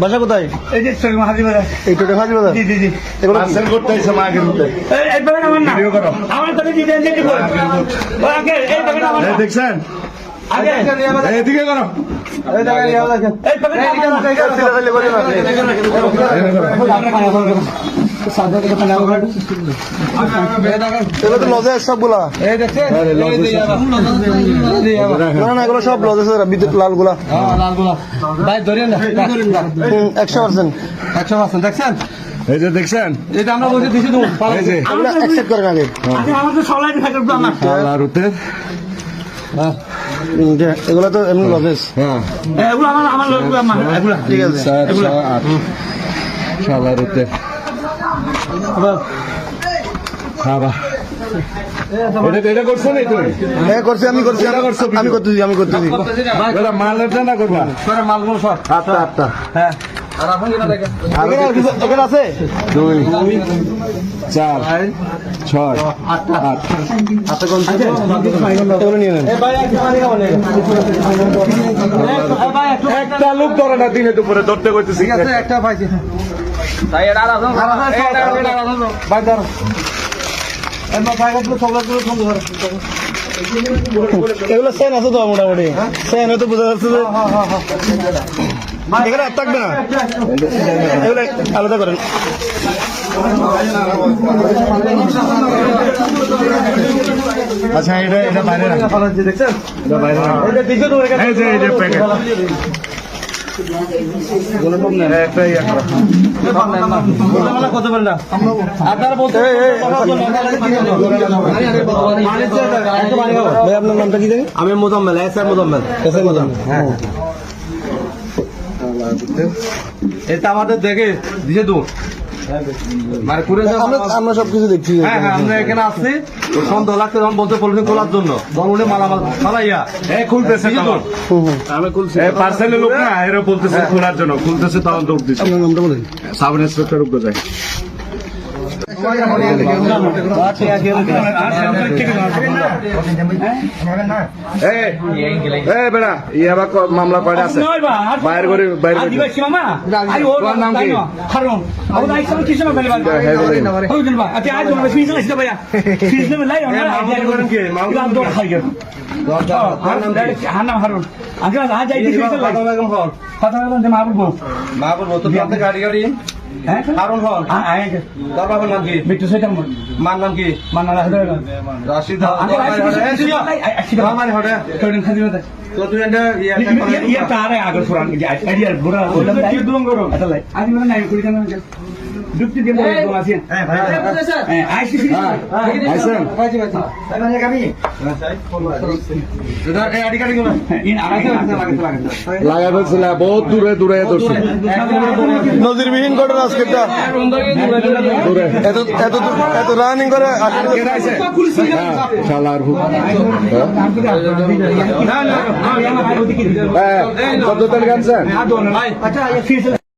বাসা কোথায়? এই যে হাজিবাজার। এই টোটো হাজিবাজার? জি জি জি। এগুলো পার্সেল করতে হইছে মাগের মধ্যে। এই ভাবে আমার না। ভিডিও করো। আমার তো দিতে দিতে করো। আগে এই ভাবে আমার। এই দেখছেন? আগে এদিকে করো। এই জায়গায় ইয়া দেখেন। এই ভাবে এগুলো তো লজে সবগুলা। এই দেখছেন? না না এগুলো সব লজে বিদ্যুৎ লালগুলা। হ্যাঁ লালগুলা। ভাই ধরেন না। 100%। 100% দেখছেন? এই যে দেখছেন? এটা আমরা বলছি দিছি তুমি। এই যে এগুলো অ্যাকসেপ্ট করেন আগে। আচ্ছা আমাদের সলাই থাকে তো আমার। শালারুতে। হ্যাঁ এগুলো তো এমনি লজেস। হ্যাঁ এগুলো আমার লোকগুলো আমার এগুলো ঠিক আছে। এগুলো 8 শালারুতে। বাবা এটা করছো না তুমি? হ্যাঁ করছি আমি করছি আমি করতেছি দাদা মাল না করবা করে মালগুলো সব আটটা হ্যাঁ আর আপনি এটা দেখেন এখানে আছে 2 4 6 8 কোন থেকে এগুলো নিয়ে নেন। এই ভাই একটা লোক ধরে না দিনে দুপুরে ধরতে কইতেছি। ঠিক আছে একটা পাইছি তাই এটা আর ভাই ধরো এগুলো সেন আছে তো মোটামুটি সেন হয়তো বোঝা যাচ্ছে যে এখানে আর থাকবে না এগুলো আলাদা করেন। আচ্ছা এটা বাইরে দেখছেন কত বললাম আপনার আপনার নামটা কি জানি? আমি মোজাম্মেল মোজাম্মেল হ্যাঁ এটা আমাদের দেখে দিছে তো মানে আমরা সবকিছু দেখছি। হ্যাঁ হ্যাঁ আমরা এখানে আসছি সন্দেহ লাগছে যখন বলতে পলিথিন খোলার জন্য দলনে মালামাল ফালাইয়া খুলতেছে আমি খুলছি পার্সেলের লোক না এরা বলতেছে খোলার জন্য খুলতেছে তখন দৌড় দিচ্ছে। আপনার নামটা বলেন? সাব ইন্সপেক্টর রুগ্ন যায়। মামলা করে আছে বাইরে করে বাইরে নাম কি? গাড়ি গাড়ি হারুন হল তার বাবার নাম কি? মিট্টু সৈতাম। মার নাম কি? মার নাম রাশিদ। তো তুই এটা ইয়া তারে আগে পুরান আইডিয়া বুড়া কি দুম করো আসলে আজ মানে নাই করি কেন দুটি দিয়ে বড় আছে। হ্যাঁ ভাই হ্যাঁ আইসি আইসেন বাজি বাজি তাই না আমি এটা এই আইডি কার্ড গুলো ইন আড়াই লাগা বলছিল বহুত দূরে দূরে দর্শক নজিরবিহীন ঘটনা আজকেটা দূরে এত রানিং করে আইছে শালার হু না না কত তেল গানছেন? আচ্ছা